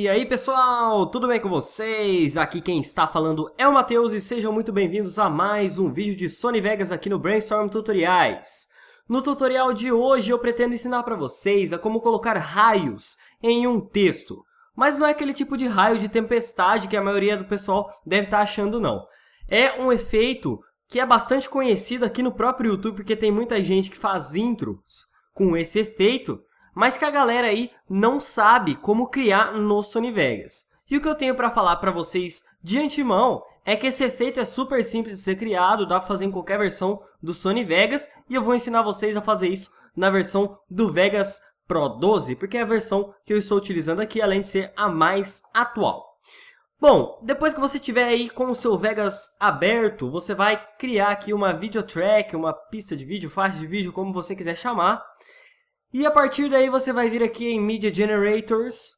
E aí pessoal, tudo bem com vocês? Aqui quem está falando é o Matheus e sejam muito bem-vindos a mais um vídeo de Sony Vegas aqui no Brainstorm Tutoriais. No tutorial de hoje eu pretendo ensinar para vocês a como colocar raios em um texto. Mas não é aquele tipo de raio de tempestade que a maioria do pessoal deve estar achando não. É um efeito que é bastante conhecido aqui no próprio YouTube porque tem muita gente que faz intros com esse efeito, mas que a galera aí não sabe como criar no Sony Vegas. E o que eu tenho para falar para vocês de antemão é que esse efeito é super simples de ser criado, dá para fazer em qualquer versão do Sony Vegas, e eu vou ensinar vocês a fazer isso na versão do Vegas Pro 12, porque é a versão que eu estou utilizando aqui, além de ser a mais atual. Bom, depois que você tiver aí com o seu Vegas aberto, você vai criar aqui uma video track, uma pista de vídeo, faixa de vídeo, como você quiser chamar. E a partir daí você vai vir aqui em Media Generators,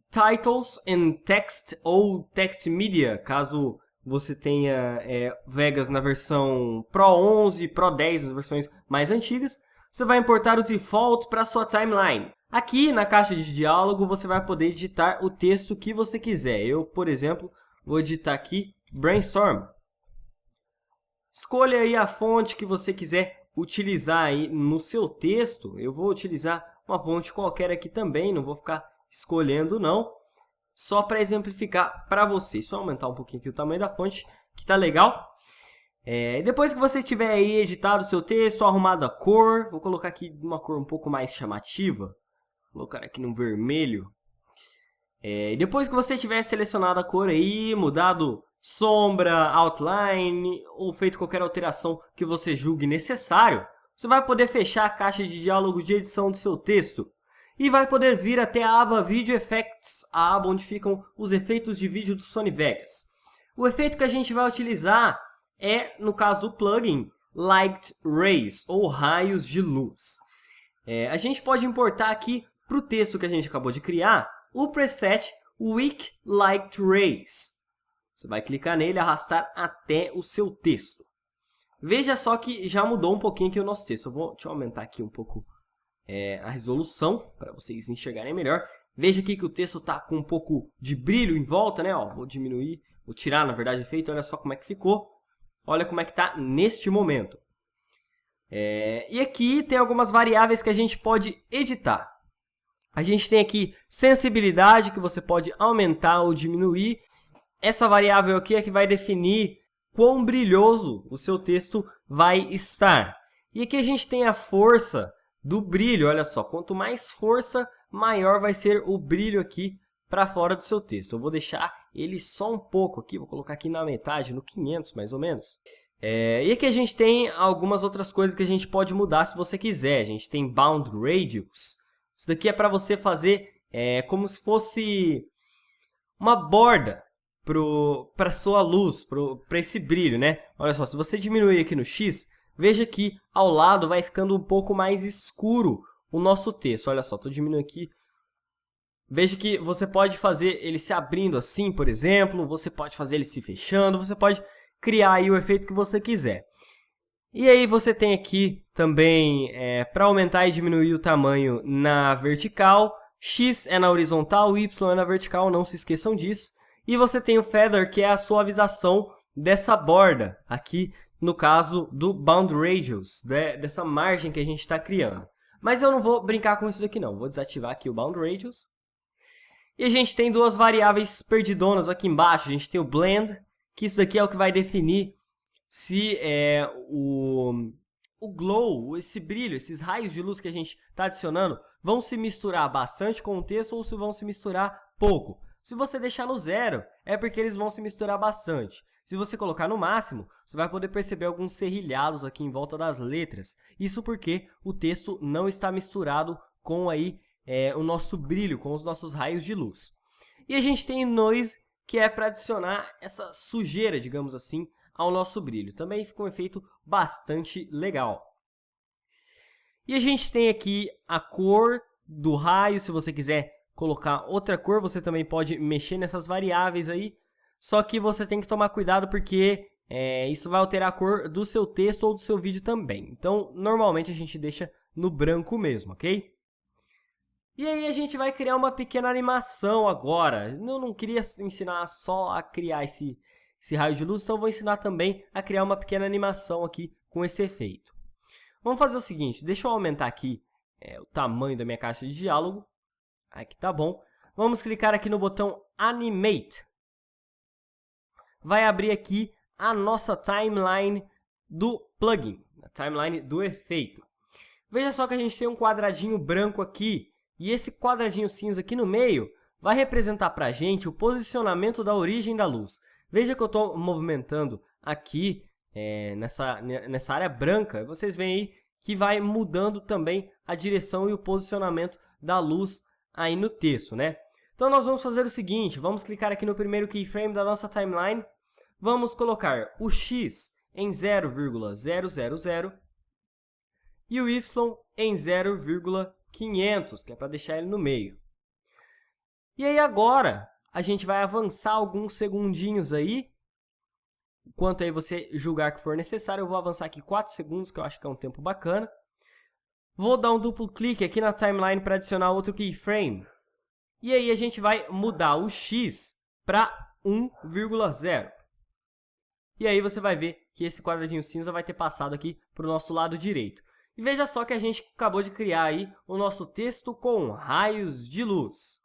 Titles and Text ou Text Media, caso você tenha Vegas na versão Pro 11, Pro 10, as versões mais antigas. Você vai importar o default para sua timeline. Aqui na caixa de diálogo você vai poder digitar o texto que você quiser. Eu, por exemplo, vou digitar aqui Brainstorm. Escolha aí a fonte que você quiser utilizar aí no seu texto. Eu vou utilizar uma fonte qualquer aqui também, não vou ficar escolhendo não, só para exemplificar para vocês. Só aumentar um pouquinho aqui o tamanho da fonte, que tá legal. Depois que você tiver aí editado o seu texto, arrumado a cor, vou colocar aqui uma cor um pouco mais chamativa, vou colocar aqui no vermelho. Depois que você tiver selecionado a cor aí, mudado sombra, outline ou feito qualquer alteração que você julgue necessário, você vai poder fechar a caixa de diálogo de edição do seu texto e vai poder vir até a aba Video Effects, a aba onde ficam os efeitos de vídeo do Sony Vegas. O efeito que a gente vai utilizar é, no caso, o plugin Light Rays, ou raios de luz. A gente pode importar aqui para o texto que a gente acabou de criar o preset Weak Light Rays. Você vai clicar nele e arrastar até o seu texto. Veja só que já mudou um pouquinho aqui o nosso texto. Deixa eu aumentar aqui um pouco a resolução para vocês enxergarem melhor. Veja aqui que o texto está com um pouco de brilho em volta, né? Ó, vou diminuir, vou tirar, na verdade, o efeito. Olha só como é que ficou. Olha como é que está neste momento. E aqui tem algumas variáveis que a gente pode editar. A gente tem aqui sensibilidade, que você pode aumentar ou diminuir. Essa variável aqui é que vai definir quão brilhoso o seu texto vai estar. E aqui a gente tem a força do brilho, olha só. Quanto mais força, maior vai ser o brilho aqui para fora do seu texto. Eu vou deixar ele só um pouco aqui, vou colocar aqui na metade, no 500 mais ou menos. E aqui a gente tem algumas outras coisas que a gente pode mudar se você quiser. A gente tem Bound Radius. Isso daqui é para você fazer como se fosse uma borda para sua luz, para esse brilho, né? Olha só, se você diminuir aqui no X, veja que ao lado vai ficando um pouco mais escuro o nosso texto. Olha só, estou diminuindo aqui. Veja que você pode fazer ele se abrindo assim, por exemplo, você pode fazer ele se fechando, você pode criar aí o efeito que você quiser. E aí você tem aqui também, para aumentar e diminuir o tamanho na vertical, X é na horizontal, Y é na vertical, não se esqueçam disso. E você tem o Feather, que é a suavização dessa borda, aqui no caso do Bound Radius, dessa margem que a gente está criando. Mas eu não vou brincar com isso daqui não, vou desativar aqui o Bound Radius. E a gente tem duas variáveis perdidonas aqui embaixo, a gente tem o Blend, que isso daqui é o que vai definir se o glow, esse brilho, esses raios de luz que a gente está adicionando, vão se misturar bastante com o texto ou se vão se misturar pouco. Se você deixar no zero, é porque eles vão se misturar bastante. Se você colocar no máximo, você vai poder perceber alguns serrilhados aqui em volta das letras. Isso porque o texto não está misturado com aí, o nosso brilho, com os nossos raios de luz. E a gente tem Noise, que é para adicionar essa sujeira, digamos assim, ao nosso brilho. Também fica um efeito bastante legal. E a gente tem aqui a cor do raio, se você quiser colocar outra cor, você também pode mexer nessas variáveis aí, só que você tem que tomar cuidado porque isso vai alterar a cor do seu texto ou do seu vídeo também. Então, normalmente a gente deixa no branco mesmo, ok? E aí a gente vai criar uma pequena animação agora. Eu não queria ensinar só a criar esse raio de luz, então eu vou ensinar também a criar uma pequena animação aqui com esse efeito. Vamos fazer o seguinte, deixa eu aumentar aqui o tamanho da minha caixa de diálogo. Aqui tá bom. Vamos clicar aqui no botão Animate. Vai abrir aqui a nossa timeline do plugin, a timeline do efeito. Veja só que a gente tem um quadradinho branco aqui, e esse quadradinho cinza aqui no meio vai representar para a gente o posicionamento da origem da luz. Veja que eu estou movimentando aqui nessa área branca, vocês veem aí que vai mudando também a direção e o posicionamento da luz aí no texto, né? Então nós vamos fazer o seguinte, vamos clicar aqui no primeiro keyframe da nossa timeline, vamos colocar o X em 0,000 e o Y em 0,500, que é para deixar ele no meio. E aí agora, a gente vai avançar alguns segundinhos aí, enquanto aí você julgar que for necessário. Eu vou avançar aqui 4 segundos, que eu acho que é um tempo bacana. Vou dar um duplo clique aqui na timeline para adicionar outro keyframe. E aí a gente vai mudar o X para 1,0. E aí você vai ver que esse quadradinho cinza vai ter passado aqui para o nosso lado direito. E veja só que a gente acabou de criar aí o nosso texto com raios de luz.